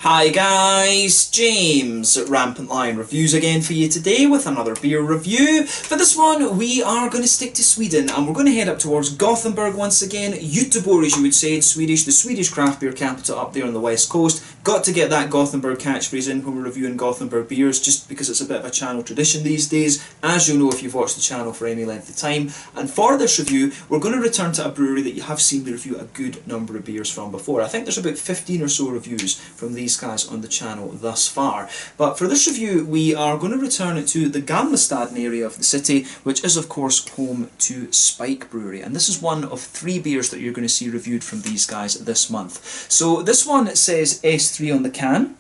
Hi guys, James at Rampant Lion Reviews again for you today with another beer review. For this one we are going to stick to Sweden and we're going to head up towards Gothenburg once again. Göteborg, as you would say in Swedish, the Swedish craft beer capital up there on the west coast. Got to get that Gothenburg catchphrase in when we're reviewing Gothenburg beers just because it's a bit of a channel tradition these days, as you'll know if you've watched the channel for any length of time. And for this review we're going to return to a brewery that you have seen me review a good number of beers from before. I think there's about 15 or so reviews from these guys on the channel thus far. But for this review we are going to return to the Gothenburg area of the city, which is of course home to Spike Brewery, and this is one of 3 beers that you're going to see reviewed from these guys this month. So this one says S3 on the can,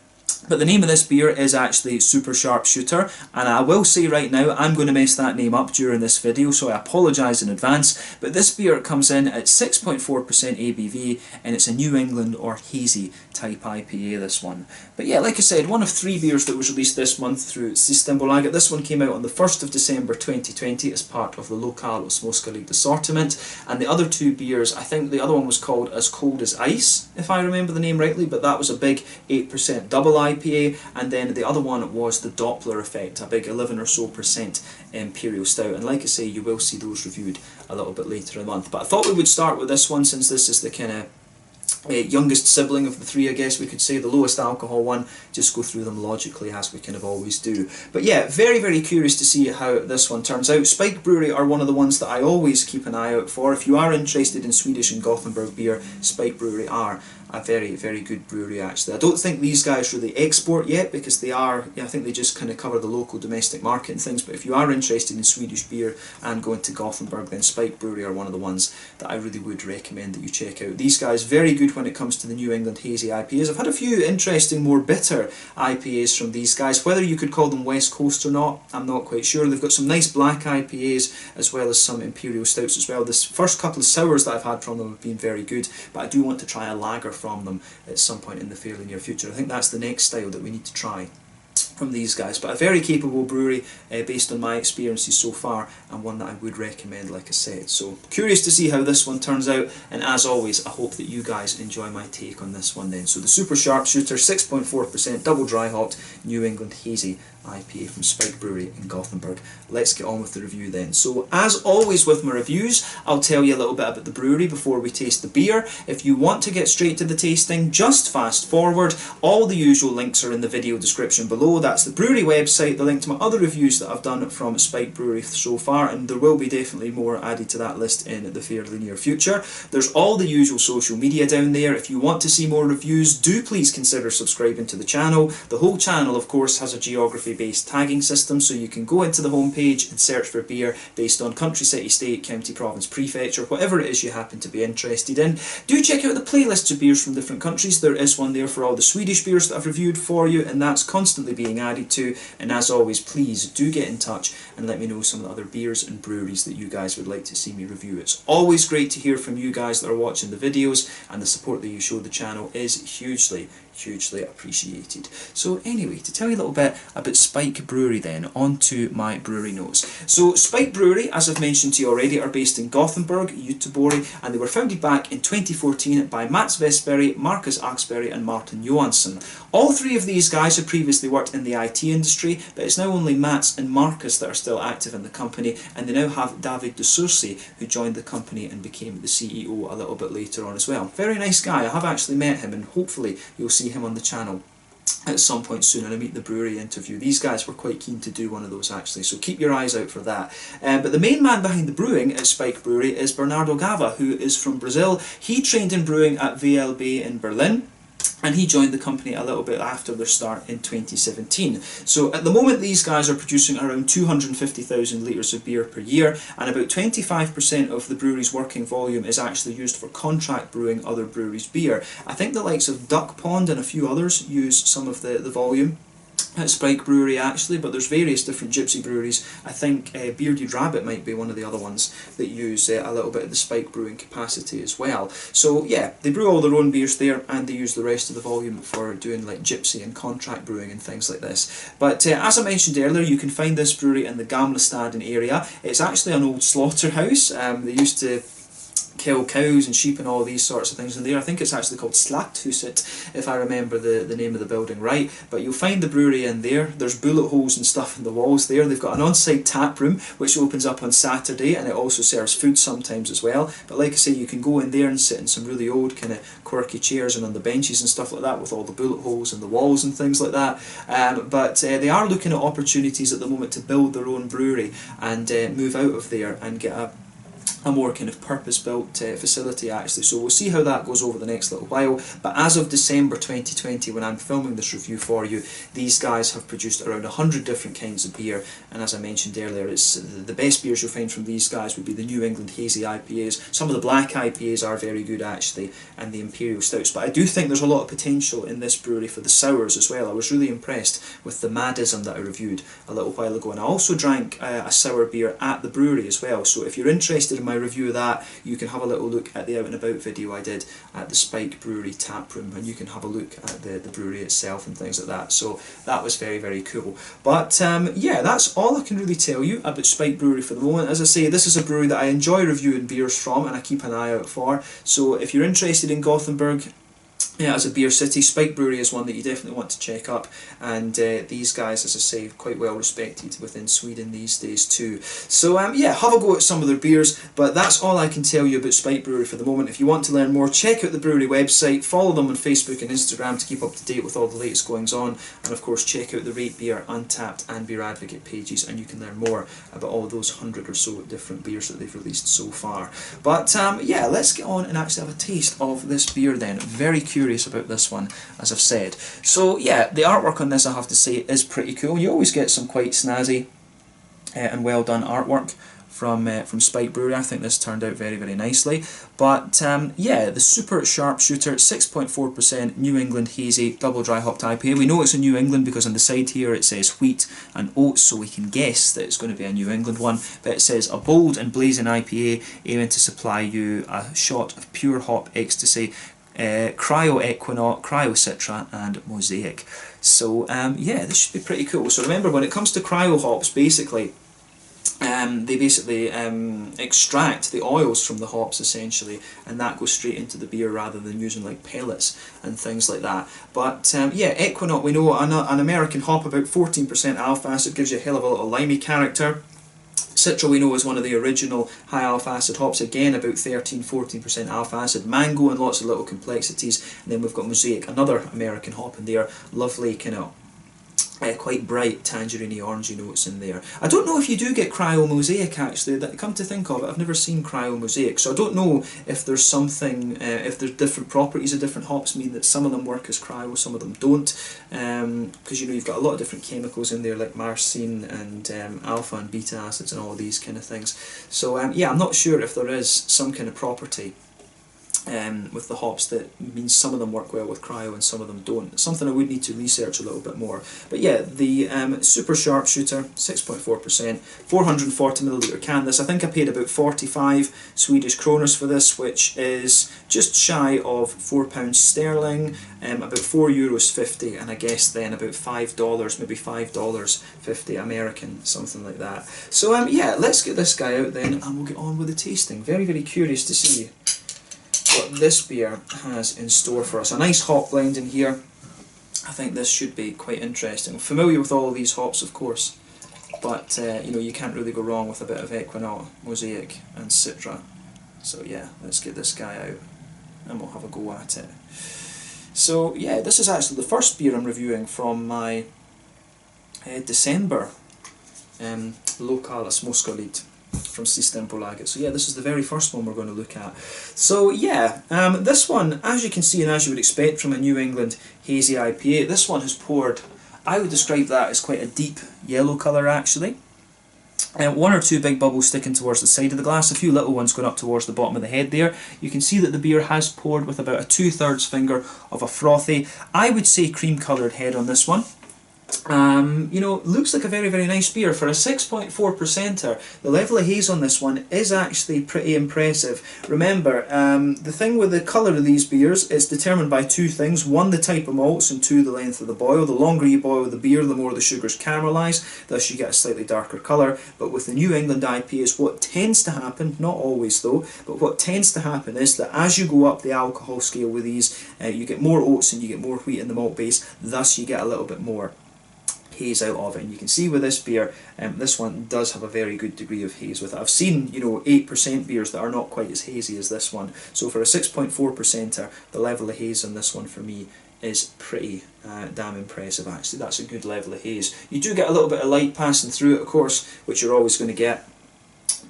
but the name of this beer is actually Super Sharpshooter, and I will say right now I'm going to mess that name up during this video, so I apologise in advance. But this beer comes in at 6.4% ABV and it's a New England or hazy type IPA, this one. But yeah, like I said, one of 3 beers that was released this month through Systembolaget. This one came out on the 1st of December 2020 as part of the Lokal Småskaligt assortment, and the other 2 beers, I think the other one was called As Cold as Ice, if I remember the name rightly, but that was a big 8% double IPA, and then the other one was the Doppler Effect, a big 11 or so percent Imperial Stout, and like I say, you will see those reviewed a little bit later in the month. But I thought we would start with this one since this is the kind of youngest sibling of the 3, I guess we could say, the lowest alcohol one. Just go through them logically as we kind of always do. But yeah, very curious to see how this one turns out. Spike Brewery are one of the ones that I always keep an eye out for. If you are interested in Swedish and Gothenburg beer, Spike Brewery are a very good brewery actually. I don't think these guys really export yet because they are, I think they just kind of cover the local domestic market and things, but if you are interested in Swedish beer and going to Gothenburg, then Spike Brewery are one of the ones that I really would recommend that you check out. These guys, very good when it comes to the New England hazy IPAs. I've had a few interesting, more bitter IPAs from these guys. Whether you could call them West Coast or not, I'm not quite sure. They've got some nice black IPAs as well as some Imperial Stouts as well. This first couple of sours that I've had from them have been very good, but I do want to try a lager from them at some point in the fairly near future. I think that's the next style that we need to try from these guys, but a very capable brewery based on my experiences so far, and one that I would recommend, like I said. So curious to see how this one turns out, and as always I hope that you guys enjoy my take on this one then. So the Super Sharpshooter, 6.4% double dry hopped New England hazy IPA from Spike Brewery in Gothenburg. Let's get on with the review then. So as always with my reviews, I'll tell you a little bit about the brewery before we taste the beer. If you want to get straight to the tasting, just fast forward. All the usual links are in the video description below. That's the brewery website, the link to my other reviews that I've done from Spike Brewery so far, and there will be definitely more added to that list in the fairly near future. There's all the usual social media down there. If you want to see more reviews, do please consider subscribing to the channel. The whole channel of course has a geography based tagging system, so you can go into the home page and search for beer based on country, city, state, county, province, prefecture, whatever it is you happen to be interested in. Do check out the playlists of beers from different countries. There is one there for all the Swedish beers that I've reviewed for you, and that's constantly being added to. And as always, please do get in touch and let me know some of the other beers and breweries that you guys would like to see me review. It's always great to hear from you guys that are watching the videos, and the support that you show the channel is hugely appreciated. So anyway, to tell you a little bit about Spike Brewery then, on to my brewery notes. So Spike Brewery, as I've mentioned to you already, are based in Gothenburg, Göteborg, and they were founded back in 2014 by Mats Westberg, Marcus Axberg and Martin Johansson. All 3 of these guys had previously worked in the IT industry, but it's now only Mats and Marcus that are still active in the company, and they now have David de Sursi, who joined the company and became the CEO a little bit later on as well. Very nice guy. I have actually met him, and hopefully you'll see him on the channel at some point soon in a Meet the Brewery interview. These guys were quite keen to do one of those actually, so keep your eyes out for that. But the main man behind the brewing at Spike Brewery is Bernardo Gava, who is from Brazil. He trained in brewing at VLB in Berlin, and he joined the company a little bit after their start in 2017. So at the moment these guys are producing around 250,000 litres of beer per year, and about 25% of the brewery's working volume is actually used for contract brewing other breweries' beer. I think the likes of Duck Pond and a few others use some of the volume at Spike Brewery actually, but there's various different gypsy breweries. I think Bearded Rabbit might be one of the other ones that use a little bit of the Spike brewing capacity as well. So yeah, they brew all their own beers there, and they use the rest of the volume for doing like gypsy and contract brewing and things like this. But as I mentioned earlier, you can find this brewery in the Gamla Staden area. It's actually an old slaughterhouse. They used to kill cows and sheep and all these sorts of things in there. I think it's actually called Slakthuset, if I remember the name of the building right. But you'll find the brewery in there. There's bullet holes and stuff in the walls there. They've got an on-site tap room which opens up on Saturday, and it also serves food sometimes as well. But like I say, you can go in there and sit in some really old kind of quirky chairs and on the benches and stuff like that with all the bullet holes in the walls and things like that. But they are looking at opportunities at the moment to build their own brewery and move out of there and get a more kind of purpose-built facility actually. So we'll see how that goes over the next little while. But as of December 2020, when I'm filming this review for you, these guys have produced around 100 different kinds of beer, and as I mentioned earlier, it's the best beers you'll find from these guys would be the New England Hazy IPAs. Some of the black IPAs are very good actually, and the Imperial Stouts. But I do think there's a lot of potential in this brewery for the sours as well. I was really impressed with the Madism that I reviewed a little while ago, and I also drank a sour beer at the brewery as well. So if you're interested in my review of that, you can have a little look at the out and about video I did at the Spike Brewery tap room, and you can have a look at the brewery itself and things like that. So that was very, very cool. But yeah, that's all I can really tell you about Spike Brewery for the moment. As I say, this is a brewery that I enjoy reviewing beers from and I keep an eye out for. So if you're interested in Gothenburg, yeah, as a beer city, Spike Brewery is one that you definitely want to check up, and these guys, as I say, quite well respected within Sweden these days too. So yeah, have a go at some of their beers, but that's all I can tell you about Spike Brewery for the moment. If you want to learn more, check out the brewery website, follow them on Facebook and Instagram to keep up to date with all the latest goings on, and of course check out the Rate Beer, Untappd and Beer Advocate pages, and you can learn more about all those 100 or so different beers that they've released so far. But yeah, let's get on and actually have a taste of this beer then. Very curious about this one, as I've said. So yeah, the artwork on this, I have to say, is pretty cool. You always get some quite snazzy and well done artwork from Spike Brewery. I think this turned out very, very nicely. But yeah, the Super Sharpshooter, 6.4% New England Hazy Double Dry Hopped IPA. We know it's a New England because on the side here it says wheat and oats, so we can guess that it's going to be a New England one. But it says a bold and blazing IPA aiming to supply you a shot of pure hop ecstasy, Cryo Equinaut, Cryo Citra and Mosaic. So yeah, this should be pretty cool. So remember, when it comes to cryo hops, basically they basically extract the oils from the hops essentially, and that goes straight into the beer rather than using like pellets and things like that. But yeah, Equinaut, we know, an American hop, about 14% alpha acid, gives you a hell of a little limey character. Citra we know is one of the original high alpha acid hops, again about 13-14% alpha acid, mango and lots of little complexities, and then we've got Mosaic, another American hop in there, lovely kind of quite bright tangerine-y orangey notes in there. I don't know if you do get Cryo Mosaic actually, that come to think of it, I've never seen Cryo Mosaic, so I don't know if there's something, if there's different properties of different hops mean that some of them work as cryo, some of them don't, because you know you've got a lot of different chemicals in there like myrcene and alpha and beta acids and all these kind of things. So yeah, I'm not sure if there is some kind of property with the hops that means some of them work well with cryo and some of them don't. It's something I would need to research a little bit more. But yeah, the Super Sharpshooter, 6.4%, 440ml can. This, I think I paid about 45 Swedish kroners for this, which is just shy of £4 sterling, about €4.50, and I guess then about $5, maybe $5.50 American, something like that. So yeah, let's get this guy out then and we'll get on with the tasting. Very, very curious to see what this beer has in store for us. A nice hop blend in here. I think this should be quite interesting. I'm familiar with all of these hops, of course, but you know, you can't really go wrong with a bit of Equinaut, Mosaic and Citra. So yeah, let's get this guy out and we'll have a go at it. So yeah, this is actually the first beer I'm reviewing from my December Lokalis Moskalid from Systembolaget. So yeah, this is the very first one we're going to look at. So yeah, this one, as you can see and as you would expect from a New England Hazy IPA, this one has poured, I would describe that as quite a deep yellow colour actually. One or two big bubbles sticking towards the side of the glass, a few little ones going up towards the bottom of the head there. You can see that the beer has poured with about a 2/3 finger of a frothy, I would say cream coloured head on this one. You know, looks like a very, very nice beer. For a 6.4%er, the level of haze on this one is actually pretty impressive. Remember, the thing with the colour of these beers is determined by two things. One, the type of malts, and two, the length of the boil. The longer you boil the beer, the more the sugars caramelise, thus you get a slightly darker colour. But with the New England IPAs, what tends to happen, not always though, but what tends to happen is that as you go up the alcohol scale with these, you get more oats and you get more wheat in the malt base, thus you get a little bit more haze out of it. And you can see with this beer, this one does have a very good degree of haze with it. I've seen, you know, 8% beers that are not quite as hazy as this one. So for a 6.4%er, the level of haze on this one for me is pretty damn impressive actually. That's a good level of haze. You do get a little bit of light passing through it, of course, which you're always going to get.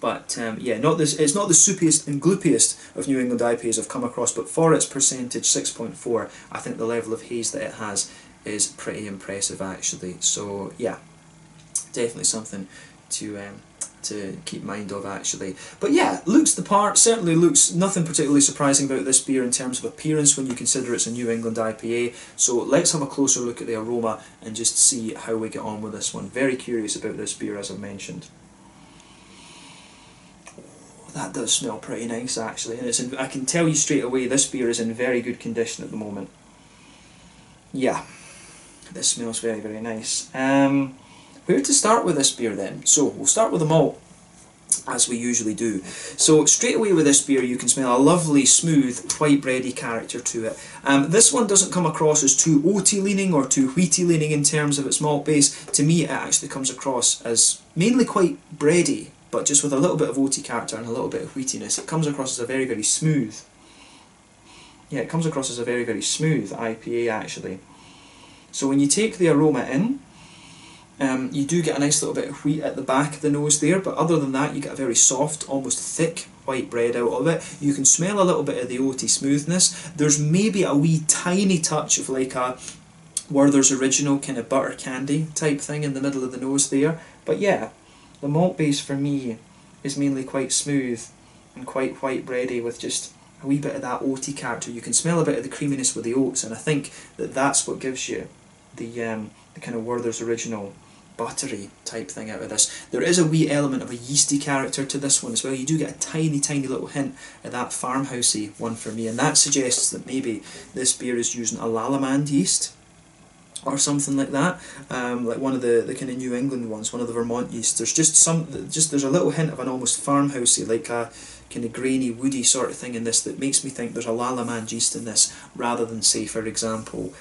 But yeah, it's not the soupiest and gloopiest of New England IPAs I've come across, but for its percentage, 6.4, I think the level of haze that it has is pretty impressive actually. So yeah, definitely something to keep mind of actually. But yeah, looks the part, certainly looks nothing particularly surprising about this beer in terms of appearance when you consider it's a New England IPA. So let's have a closer look at the aroma and just see how we get on with this one. Very curious about this beer, as I've mentioned. That does smell pretty nice actually, and I can tell you straight away this beer is in very good condition at the moment. Yeah, this smells very, very nice. Where to start with this beer then? So we'll start with the malt, as we usually do. So straight away with this beer you can smell a lovely smooth white bready character to it. This one doesn't come across as too oaty leaning or too wheaty leaning in terms of its malt base. To me it actually comes across as mainly quite bready, but just with a little bit of oaty character and a little bit of wheatiness. It comes across as a very, very smooth. Yeah, it comes across as a very, very smooth IPA actually. So when you take the aroma in, you do get a nice little bit of wheat at the back of the nose there, but other than that you get a very soft, almost thick white bread out of it. You can smell a little bit of the oaty smoothness. There's maybe a wee tiny touch of like a Werther's Original kind of butter candy type thing in the middle of the nose there. But yeah, the malt base for me is mainly quite smooth and quite white bready with just a wee bit of that oaty character. You can smell a bit of the creaminess with the oats, and I think that that's what gives you the kind of Werther's Original buttery type thing out of this. There is a wee element of a yeasty character to this one as well. You do get a tiny, tiny little hint of that farmhousey one for me, and that suggests that maybe this beer is using a Lallemand yeast or something like that, like one of the kind of New England ones, one of the Vermont yeast. There's there's a little hint of an almost farmhousey, like a kind of grainy, woody sort of thing in this that makes me think there's a Lallemand yeast in this, rather than say, for example,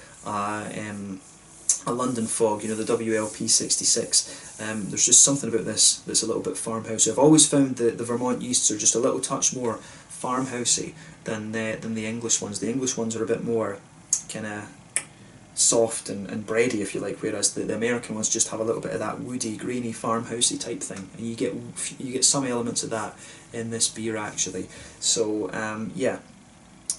a London Fog, you know, the WLP 66. There's just something about this that's a little bit farmhousey. I've always found that the Vermont yeasts are just a little touch more farmhousey than the English ones. The English ones are a bit more kind of soft and bready, if you like, whereas the American ones just have a little bit of that woody, grainy, farmhousey type thing, and you get some elements of that in this beer actually. So yeah,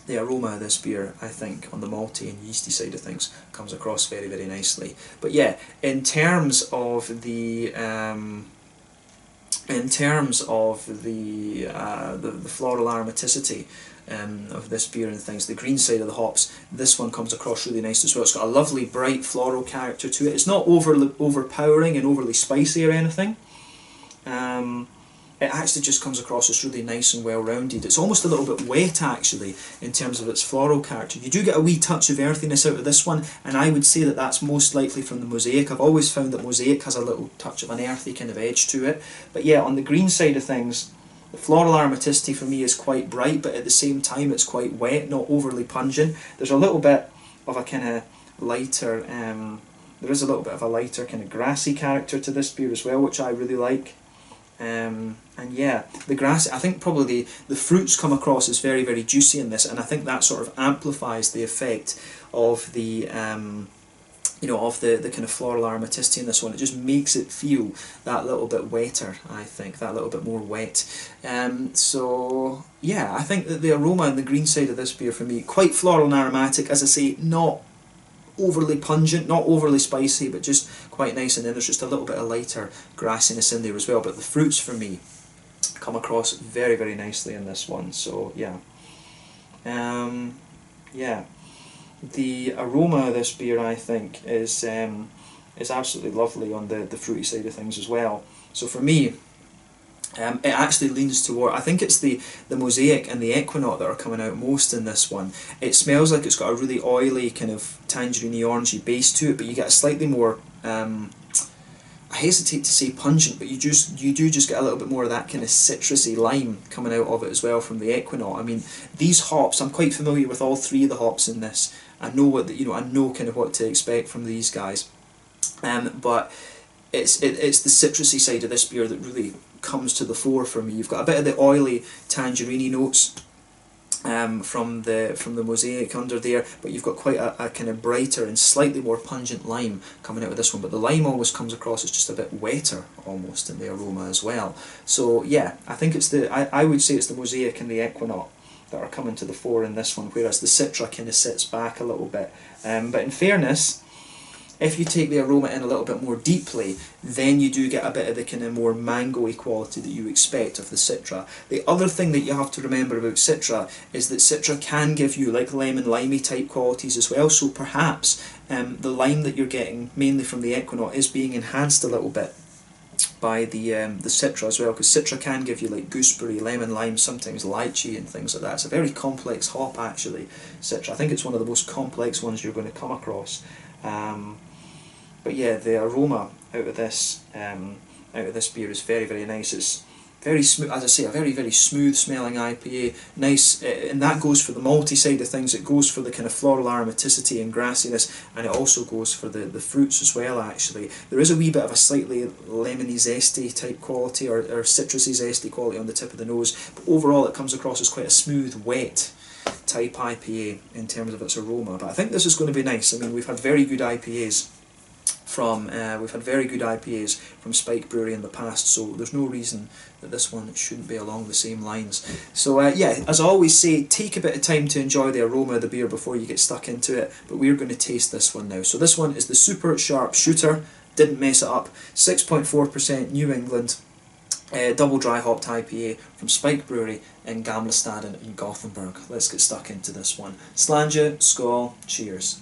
the aroma of this beer, I think, on the malty and yeasty side of things, comes across very, very nicely. But yeah, in terms of the floral aromaticity of this beer and things, the green side of the hops, this one comes across really nice as well. It's got a lovely bright floral character to it. It's not overpowering and overly spicy or anything. It actually just comes across as really nice and well-rounded. It's almost a little bit wet actually in terms of its floral character. You do get a wee touch of earthiness out of this one, and I would say that that's most likely from the Mosaic. I've always found that Mosaic has a little touch of an earthy kind of edge to it. But yeah, on the green side of things, the floral aromaticity for me is quite bright, but at the same time it's quite wet, not overly pungent. There's a little bit of a kind of lighter, there is a little bit of a lighter kind of grassy character to this beer as well, which I really like. And yeah, the grass, I think probably the fruits come across as very, very juicy in this, and I think that sort of amplifies the effect of the you know, of the kind of floral aromaticity in this one. It just makes it feel that little bit wetter, I think, that little bit more wet. So yeah, I think that the aroma and the green side of this beer for me, quite floral and aromatic, as I say, not overly pungent, not overly spicy, but just quite nice. And then there's just a little bit of lighter grassiness in there as well. But the fruits for me come across very, very nicely in this one. So yeah, yeah. The aroma of this beer, I think, is is absolutely lovely on the fruity side of things as well. So for me, it actually leans toward, I think it's the Mosaic and the Equinox that are coming out most in this one. It smells like it's got a really oily kind of tangerine-y, orangey base to it, but you get a slightly more, I hesitate to say pungent, but you do just get a little bit more of that kind of citrusy lime coming out of it as well from the Equinox. I mean, these hops, I'm quite familiar with all three of the hops in this. I know I know kind of what to expect from these guys, but it's the citrusy side of this beer that really comes to the fore for me. You've got a bit of the oily tangerine notes from the Mosaic under there, but you've got quite a kind of brighter and slightly more pungent lime coming out of this one, but the lime almost comes across as just a bit wetter almost in the aroma as well. So yeah, I think it's I would say it's the Mosaic and the Equinox that are coming to the fore in this one, whereas the Citra kind of sits back a little bit. But in fairness, if you take the aroma in a little bit more deeply, then you do get a bit of the kind of more mango-y quality that you expect of the Citra. The other thing that you have to remember about Citra is that Citra can give you like lemon limey type qualities as well, so perhaps the lime that you're getting mainly from the Equinox is being enhanced a little bit by the Citra as well, because Citra can give you like gooseberry, lemon lime, sometimes lychee and things like that. It's a very complex hop actually, Citra. I think it's one of the most complex ones you're going to come across. But yeah, the aroma out of this beer is very, very nice. It's very smooth, as I say, a very, very smooth smelling IPA. Nice, and that goes for the malty side of things. It goes for the kind of floral aromaticity and grassiness, and it also goes for the fruits as well actually. There is a wee bit of a slightly lemony zesty type quality, or citrusy zesty quality on the tip of the nose, but overall it comes across as quite a smooth, wet type IPA in terms of its aroma. But I think this is going to be nice. I mean, we've had very good IPAs from Spike Brewery in the past, so there's no reason that this one shouldn't be along the same lines. So yeah, as I always say, take a bit of time to enjoy the aroma of the beer before you get stuck into it, but we're going to taste this one now. So this one is the Super Sharp Shooter, didn't mess it up, 6.4% New England, double dry hopped IPA from Spike Brewery in Gamlestaden in Gothenburg. Let's get stuck into this one. Slange, skål, cheers.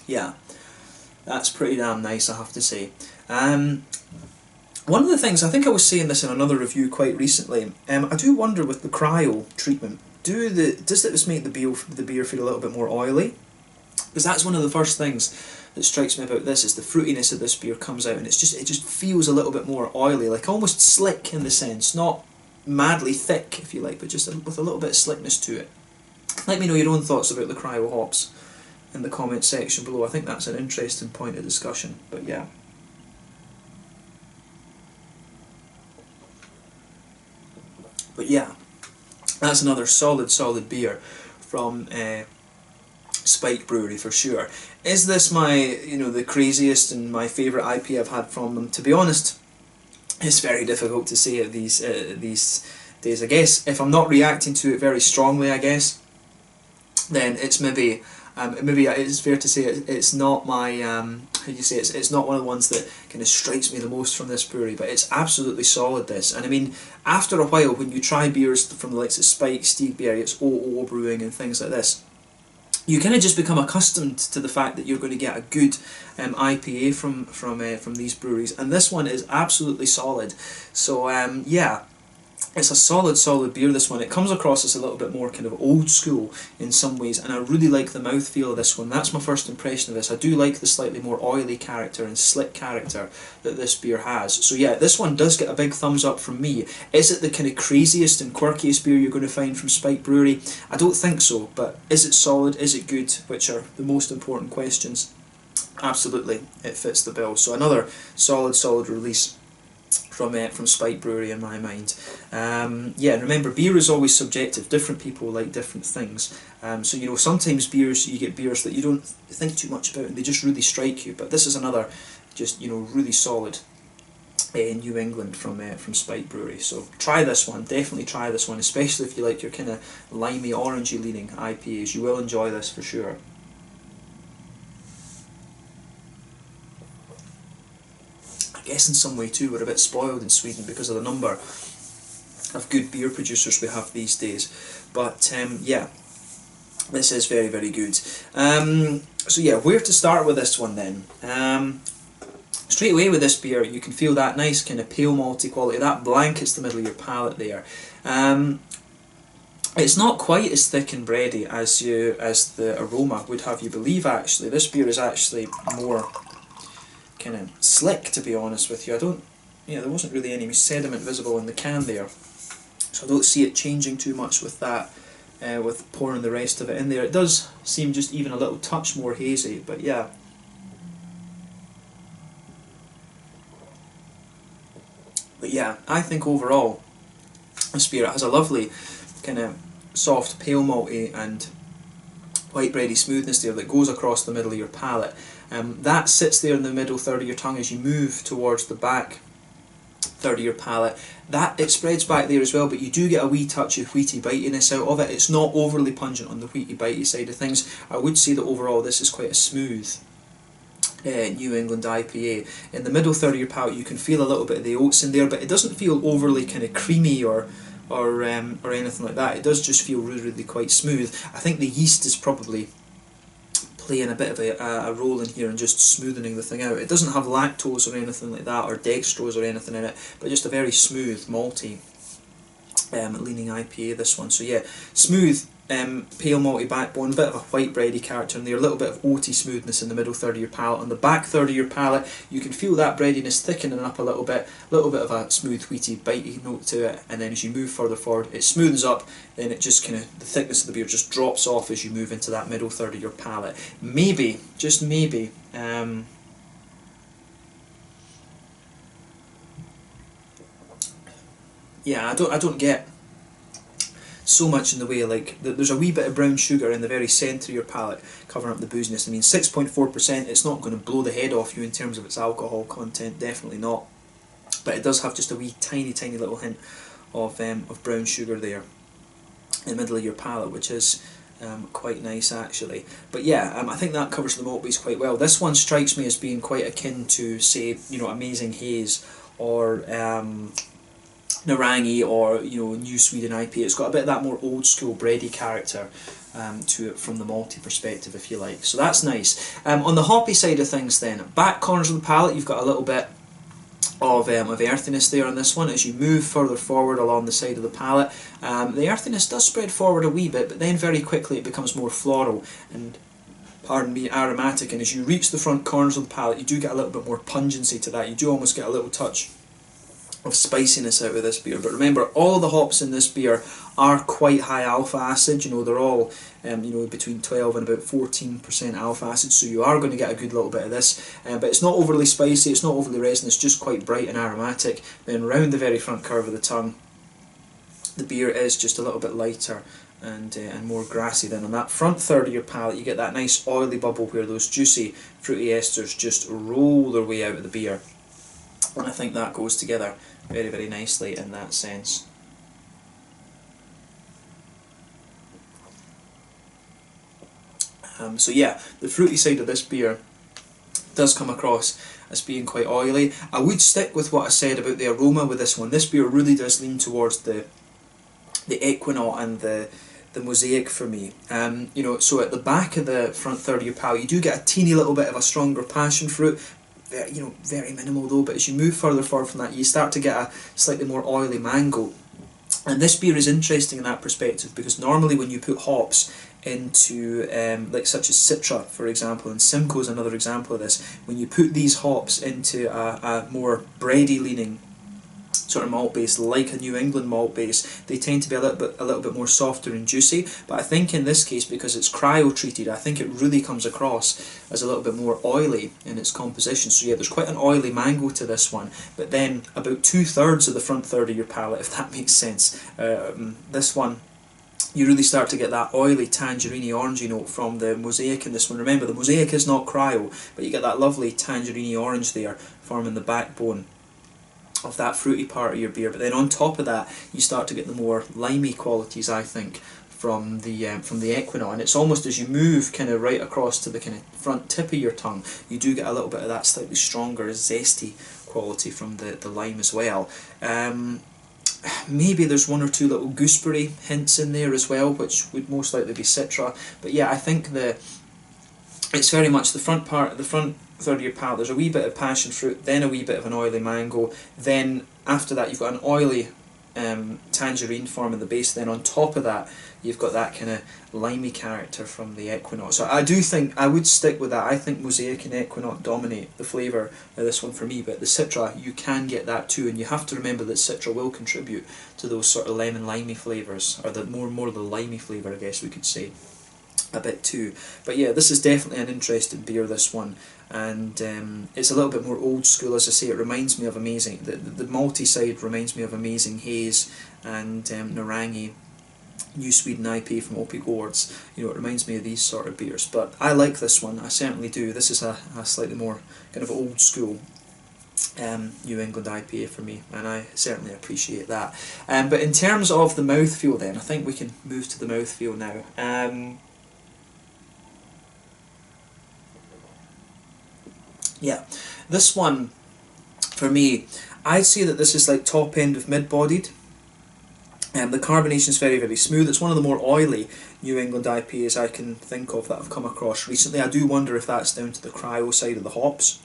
Yeah, that's pretty damn nice, I have to say. One of the things, I think I was saying this in another review quite recently, I do wonder with the cryo treatment, does this make the beer feel a little bit more oily? Because that's one of the first things that strikes me about this, is the fruitiness of this beer comes out and it just feels a little bit more oily, like almost slick in the sense, not madly thick if you like, but just with a little bit of slickness to it. Let me know your own thoughts about the cryo hops in the comment section below. I think that's an interesting point of discussion, but yeah. But yeah, that's another solid beer from Spike Brewery for sure. Is this my, the craziest and my favourite IPA I've had from them? To be honest, it's very difficult to say at these days. I guess if I'm not reacting to it very strongly, then it's maybe it's fair to say it's not my how do you say, it's not one of the ones that kind of strikes me the most from this brewery, but it's absolutely solid, this. And I mean, after a while, when you try beers from the likes of Spike, Stigberry, it's OO Brewing and things like this, you kind of just become accustomed to the fact that you're going to get a good IPA from these breweries, and this one is absolutely solid. So yeah, it's a solid beer, this one. It comes across as a little bit more kind of old school in some ways, and I really like the mouthfeel of this one. That's my first impression of this. I do like the slightly more oily character and slick character that this beer has. So yeah, this one does get a big thumbs up from me. Is it the kind of craziest and quirkiest beer you're going to find from Spike Brewery? I don't think so, but is it solid? Is it good? Which are the most important questions. Absolutely, it fits the bill. So another solid release from Spike Brewery in my mind. Yeah, remember, beer is always subjective. Different people like different things. So sometimes you get beers that you don't think too much about and they just really strike you. But this is another just really solid New England from Spike Brewery. So try this one. Definitely try this one, especially if you like your kind of limey, orangey leaning IPAs. You will enjoy this for sure. I guess in some way too we're a bit spoiled in Sweden because of the number of good beer producers we have these days. But yeah, this is very, very good. So yeah, where to start with this one then? Straight away with this beer, you can feel that nice kind of pale malty quality. That blankets the middle of your palate there. It's not quite as thick and bready as the Aroma would have you believe. Actually, this beer is actually more kind of slick, to be honest with you. There wasn't really any sediment visible in the can there, so I don't see it changing too much with that. With pouring the rest of it in there, it does seem just even a little touch more hazy, but yeah. But yeah, I think overall this beer has a lovely kind of soft pale malty and white bready smoothness there that goes across the middle of your palate. That sits there in the middle third of your tongue as you move towards the back third of your palate. That it spreads back there as well, but you do get a wee touch of wheaty bitiness out of it. It's not overly pungent on the wheaty bitey side of things. I would say that overall this is quite a smooth New England IPA. In the middle third of your palate you can feel a little bit of the oats in there, but it doesn't feel overly kind of creamy or anything like that. It does just feel really, really quite smooth. I think the yeast is probably playing a bit of a role in here and just smoothing the thing out. It doesn't have lactose or anything like that, or dextrose or anything in it, but just a very smooth, malty leaning IPA, this one. So yeah, smooth, pale malty backbone, a bit of a white bready character in there, a little bit of oaty smoothness in the middle third of your palate. On the back third of your palate you can feel that breadiness thickening up a little bit of a smooth wheaty bitey note to it, and then as you move further forward it smooths up, then it just kind of, the thickness of the beer just drops off as you move into that middle third of your palate. Maybe, just maybe, yeah, I don't get so much in the way, like, there's a wee bit of brown sugar in the very centre of your palate covering up the booziness. I mean, 6.4%, it's not going to blow the head off you in terms of its alcohol content, definitely not, but it does have just a wee tiny little hint of brown sugar there in the middle of your palate, which is quite nice actually. But yeah, I think that covers the malt base quite well. This one strikes me as being quite akin to, say, Amazing Haze or Narangi or New Sweden IPA. It's got a bit of that more old school bready character to it from the malty perspective, if you like. So that's nice. On the hoppy side of things then, back corners of the palate you've got a little bit of earthiness there on this one. As you move further forward along the side of the palate, the earthiness does spread forward a wee bit, but then very quickly it becomes more floral and, pardon me, aromatic, and as you reach the front corners of the palate you do get a little bit more pungency to that. You do almost get a little touch of spiciness out of this beer. But remember, all the hops in this beer are quite high alpha acid. They're all between 12 and about 14% alpha acid, so you are going to get a good little bit of this, but it's not overly spicy, it's not overly resinous, just quite bright and aromatic. Then round the very front curve of the tongue the beer is just a little bit lighter and more grassy. Then on that front third of your palate you get that nice oily bubble where those juicy fruity esters just roll their way out of the beer, and I think that goes together very, very nicely in that sense. So yeah, the fruity side of this beer does come across as being quite oily. I would stick with what I said about the aroma with this one. This beer really does lean towards the Equinaut and the Mosaic for me. So at the back of the front third of your palate you do get a teeny little bit of a stronger passion fruit. Very minimal though, but as you move further forward from that you start to get a slightly more oily mango. And this beer is interesting in that perspective because normally when you put hops into, like such as Citra for example, and Simcoe is another example of this, when you put these hops into a more bready leaning sort of malt base, like a New England malt base, they tend to be a little bit more softer and juicy. But I think in this case, because it's cryo treated, I think it really comes across as a little bit more oily in its composition. So yeah, there's quite an oily mango to this one, but then about 2/3 of the front third of your palate, if that makes sense. This one, you really start to get that oily tangerine orangey note from the Mosaic in this one. Remember, the Mosaic is not cryo, but you get that lovely tangerine orange there forming the backbone of that fruity part of your beer. But then on top of that you start to get the more limey qualities, I think, from the Equinaut, and it's almost as you move kind of right across to the kind of front tip of your tongue you do get a little bit of that slightly stronger zesty quality from the lime as well. maybe there's one or two little gooseberry hints in there as well, which would most likely be Citra. But yeah, I think it's very much the front third of your palate. There's a wee bit of passion fruit, then a wee bit of an oily mango, then after that you've got an oily tangerine forming the base, then on top of that you've got that kind of limey character from the Equinox. So I do think I would stick with that. I think Mosaic and Equinox dominate the flavour of this one for me, but the Citra, you can get that too, and you have to remember that Citra will contribute to those sort of lemon limey flavours, or the more the limey flavour, I guess we could say, a bit too. But yeah, this is definitely an interesting beer, this one, and it's a little bit more old school. As I say, it reminds me of amazing, the malty side reminds me of Amazing Haze and Narangi New Sweden IPA from Opie Gourds. You know, it reminds me of these sort of beers, but I like this one, I certainly do. This is a slightly more kind of old school New England IPA for me, and I certainly appreciate that. But in terms of the mouthfeel then, I think we can move to the mouthfeel now. Yeah, this one, for me, I'd say that this is like top end of mid-bodied. The carbonation is very, very smooth. It's one of the more oily New England IPAs I can think of that I've come across recently. I do wonder if that's down to the cryo side of the hops.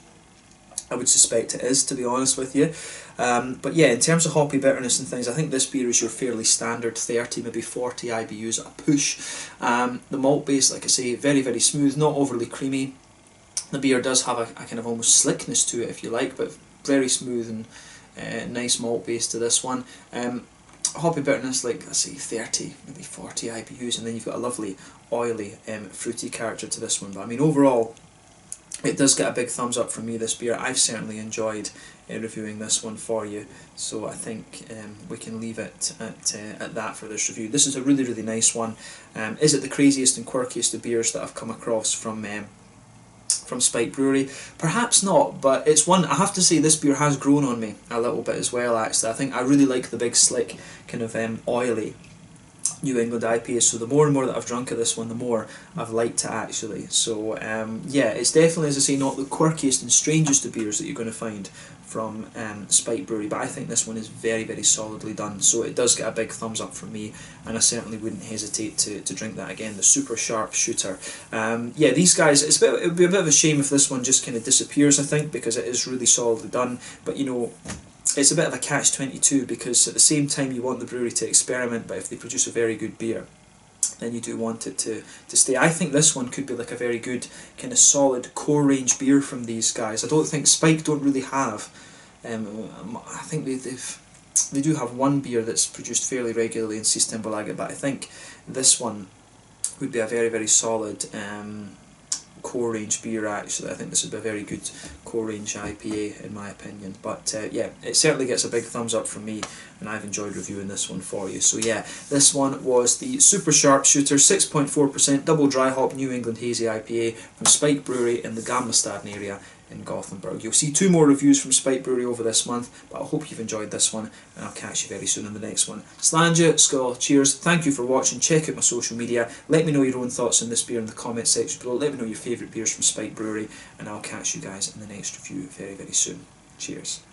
I would suspect it is, to be honest with you. But yeah, in terms of hoppy bitterness and things, I think this beer is your fairly standard 30, maybe 40 IBUs at a push. The malt base, like I say, very, very smooth, not overly creamy. The beer does have a kind of almost slickness to it, if you like, but very smooth and nice malt base to this one. Hoppy bitterness, like I say, 30, maybe 40 IBUs, and then you've got a lovely oily, fruity character to this one. But I mean, overall, it does get a big thumbs up from me, this beer. I've certainly enjoyed reviewing this one for you, so I think we can leave it at that for this review. This is a really, really nice one. Is it the craziest and quirkiest of beers that I've come across from Spike Brewery? Perhaps not, but it's one, I have to say, this beer has grown on me a little bit as well, actually. I think I really like the big, slick, kind of oily New England IPA, so the more and more that I've drunk of this one, the more I've liked it, actually. So yeah, it's definitely, as I say, not the quirkiest and strangest of beers that you're going to find from Spike Brewery, but I think this one is very, very solidly done, so it does get a big thumbs up from me, and I certainly wouldn't hesitate to drink that again. The Super Sharp Shooter. Yeah, these guys, it would be a bit of a shame if this one just kind of disappears, I think, because it is really solidly done, but you know, it's a bit of a catch-22, because at the same time you want the brewery to experiment, but if they produce a very good beer, then you do want it to stay. I think this one could be like a very good kind of solid core range beer from these guys. I don't think Spike don't really have, I think they do have one beer that's produced fairly regularly in Systembolaget, but I think this one would be a very, very solid core range beer, actually. I think this would be a very good core range IPA in my opinion, but yeah, it certainly gets a big thumbs up from me, and I've enjoyed reviewing this one for you. So yeah, this one was the Super Sharp Shooter 6.4% double dry hop New England Hazy IPA from Spike Brewery in the Gamlestaden area in Gothenburg. You'll see 2 more reviews from Spike Brewery over this month, but I hope you've enjoyed this one, and I'll catch you very soon in the next one. Slanja, skull, cheers, thank you for watching, check out my social media, let me know your own thoughts on this beer in the comments section below, let me know your favourite beers from Spike Brewery, and I'll catch you guys in the next review very, very soon. Cheers.